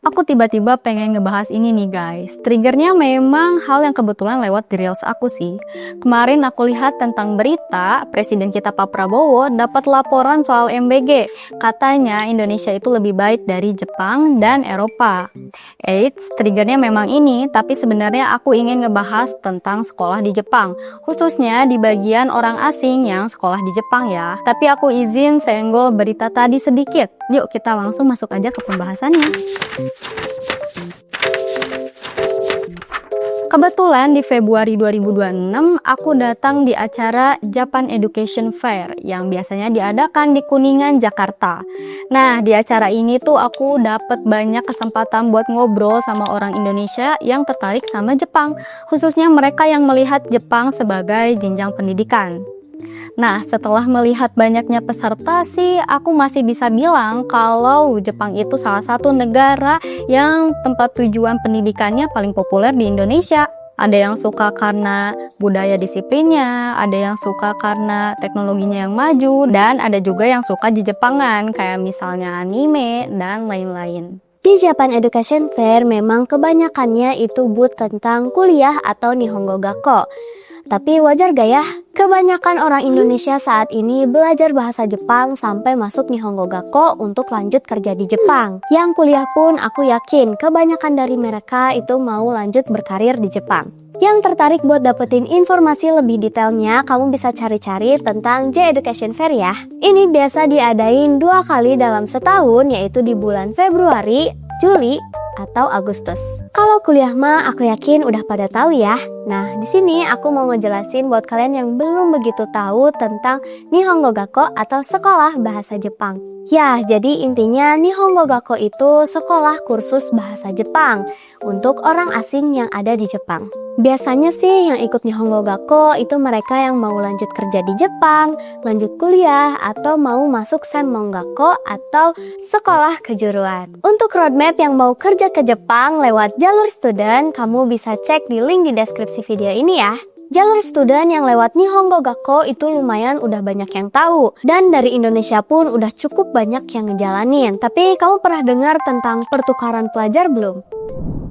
Aku tiba-tiba pengen ngebahas ini nih guys. Triggernya memang hal yang kebetulan lewat di reels aku sih. Kemarin aku lihat tentang berita Presiden kita Pak Prabowo dapat laporan soal MBG. Katanya Indonesia itu lebih baik dari Jepang dan Eropa. Eits, triggernya memang ini, tapi sebenarnya aku ingin ngebahas tentang sekolah di Jepang. Khususnya di bagian orang asing yang sekolah di Jepang ya. Tapi aku izin senggol berita tadi sedikit. Yuk kita langsung masuk aja ke pembahasannya. Kebetulan di Februari 2026 aku datang di acara Japan Education Fair yang biasanya diadakan di Kuningan, Jakarta. Nah, di acara ini tuh aku dapat banyak kesempatan buat ngobrol sama orang Indonesia yang tertarik sama Jepang, khususnya mereka yang melihat Jepang sebagai jenjang pendidikan. Nah, setelah melihat banyaknya peserta sih, aku masih bisa bilang kalau Jepang itu salah satu negara yang tempat tujuan pendidikannya paling populer di Indonesia. Ada yang suka karena budaya disiplinnya, ada yang suka karena teknologinya yang maju, dan ada juga yang suka di Jepangan, kayak misalnya anime dan lain-lain. Di Japan Education Fair memang kebanyakannya itu booth tentang kuliah atau Nihongo Gakko. Tapi wajar gak ya? Kebanyakan orang Indonesia saat ini belajar bahasa Jepang sampai masuk Nihongo Gakko untuk lanjut kerja di Jepang. Yang kuliah pun aku yakin kebanyakan dari mereka itu mau lanjut berkarir di Jepang. Yang tertarik buat dapetin informasi lebih detailnya, kamu bisa cari-cari tentang J Education Fair ya. Ini biasa diadain 2 kali dalam setahun, yaitu di bulan Februari, Juli, atau Agustus. Kalau kuliah mah aku yakin udah pada tahu ya. Nah, di sini aku mau ngejelasin buat kalian yang belum begitu tahu tentang Nihongo Gakko atau sekolah bahasa Jepang. Ya, jadi intinya Nihongo Gakko itu sekolah kursus bahasa Jepang untuk orang asing yang ada di Jepang. Biasanya sih yang ikut Nihongo Gakko itu mereka yang mau lanjut kerja di Jepang, lanjut kuliah, atau mau masuk Senmongakko atau sekolah kejuruan. Untuk roadmap yang mau kerja ke Jepang lewat jalur student, kamu bisa cek di link di deskripsi video ini ya. Jalur student yang lewat Nihongo Gakko itu lumayan udah banyak yang tahu. Dan dari Indonesia pun udah cukup banyak yang ngejalanin. Tapi kamu pernah dengar tentang pertukaran pelajar belum?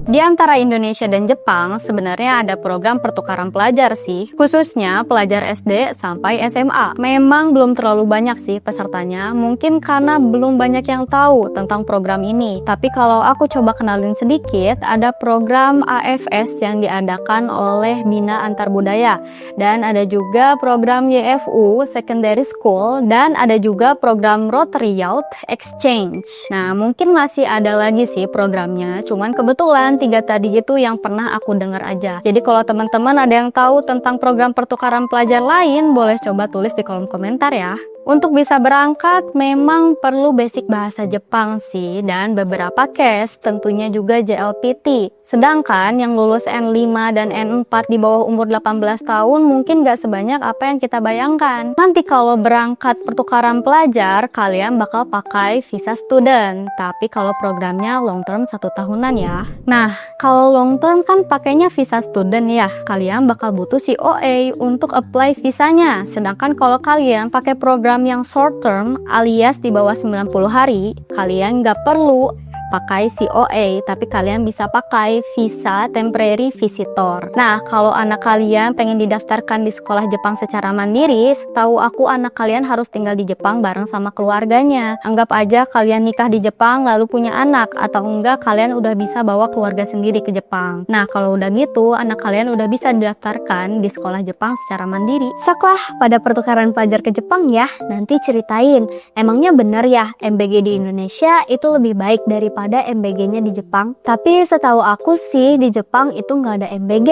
Di antara Indonesia dan Jepang, sebenarnya ada program pertukaran pelajar sih, khususnya pelajar SD sampai SMA. Memang belum terlalu banyak sih pesertanya, mungkin karena belum banyak yang tahu tentang program ini. Tapi kalau aku coba kenalin sedikit, ada program AFS yang diadakan oleh Bina Antar Budaya, dan ada juga program YFU Secondary School, dan ada juga program Rotary Youth Exchange. Nah, mungkin masih ada lagi sih programnya, cuman kebetulan 3 tadi itu yang pernah aku dengar aja. Jadi kalau teman-teman ada yang tahu tentang program pertukaran pelajar lain, boleh coba tulis di kolom komentar ya. Untuk bisa berangkat memang perlu basic bahasa Jepang sih, dan beberapa case tentunya juga JLPT. Sedangkan yang lulus N5 dan N4 di bawah umur 18 tahun mungkin gak sebanyak apa yang kita bayangkan. Nanti kalau berangkat pertukaran pelajar, kalian bakal pakai visa student. Tapi kalau programnya long term 1 tahunan ya. Nah, kalau long term kan pakainya visa student ya. Kalian bakal butuh COA untuk apply visanya. Sedangkan kalau kalian pakai program yang short term alias di bawah 90 hari, kalian nggak perlu pakai COA, tapi kalian bisa pakai visa temporary visitor. Nah, kalau anak kalian pengen didaftarkan di sekolah Jepang secara mandiri, setahu aku anak kalian harus tinggal di Jepang bareng sama keluarganya. Anggap aja kalian nikah di Jepang lalu punya anak, atau enggak kalian udah bisa bawa keluarga sendiri ke Jepang. Nah, kalau udah gitu, anak kalian udah bisa didaftarkan di sekolah Jepang secara mandiri. Sekolah pada pertukaran pelajar ke Jepang ya, nanti ceritain. Emangnya bener ya MBG di Indonesia itu lebih baik daripada MBG-nya di Jepang? Tapi setahu aku sih di Jepang itu nggak ada MBG,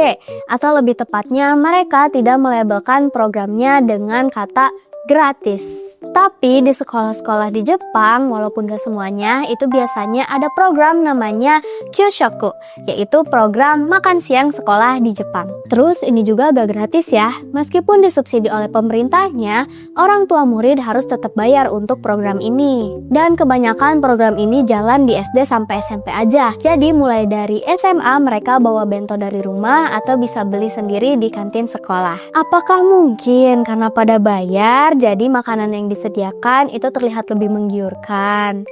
atau lebih tepatnya mereka tidak melabelkan programnya dengan kata gratis. Tapi di sekolah-sekolah di Jepang, walaupun gak semuanya, itu biasanya ada program namanya Kyoshoku, yaitu program makan siang sekolah di Jepang. Terus ini juga gak gratis ya, meskipun disubsidi oleh pemerintahnya, orang tua murid harus tetap bayar untuk program ini. Dan kebanyakan program ini jalan di SD sampai SMP aja. Jadi mulai dari SMA mereka bawa bento dari rumah atau bisa beli sendiri di kantin sekolah. Apakah mungkin karena pada bayar, jadi makanan yang disediakan itu terlihat lebih menggiurkan?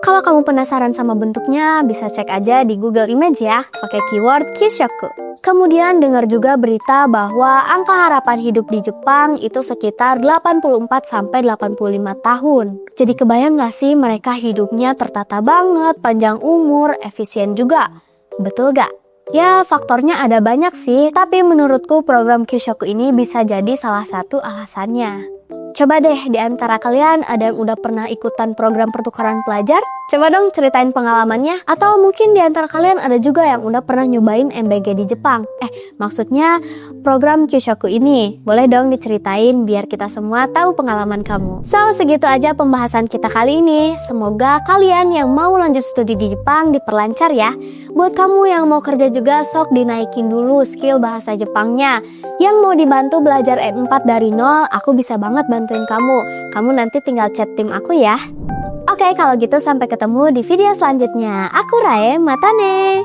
Kalau kamu penasaran sama bentuknya, bisa cek aja di Google Image ya, pakai keyword Kyushoku. Kemudian dengar juga berita bahwa angka harapan hidup di Jepang itu sekitar 84-85 tahun. Jadi kebayang gak sih mereka hidupnya tertata banget, panjang umur, efisien juga? Betul gak? Ya faktornya ada banyak sih, tapi menurutku program Kyushoku ini bisa jadi salah satu alasannya. Coba deh di antara kalian ada yang udah pernah ikutan program pertukaran pelajar? Coba dong ceritain pengalamannya. Atau mungkin di antara kalian ada juga yang udah pernah nyobain MBG di Jepang. Maksudnya program Kyushoku ini. Boleh dong diceritain biar kita semua tahu pengalaman kamu. So, segitu aja pembahasan kita kali ini. Semoga kalian yang mau lanjut studi di Jepang diperlancar ya. Buat kamu yang mau kerja juga sok dinaikin dulu skill bahasa Jepangnya. Yang mau dibantu belajar N4 dari nol, aku bisa banget bantuin kamu. Kamu nanti tinggal chat tim aku ya. Oke, kalau gitu sampai ketemu di video selanjutnya. Aku Rae, matane!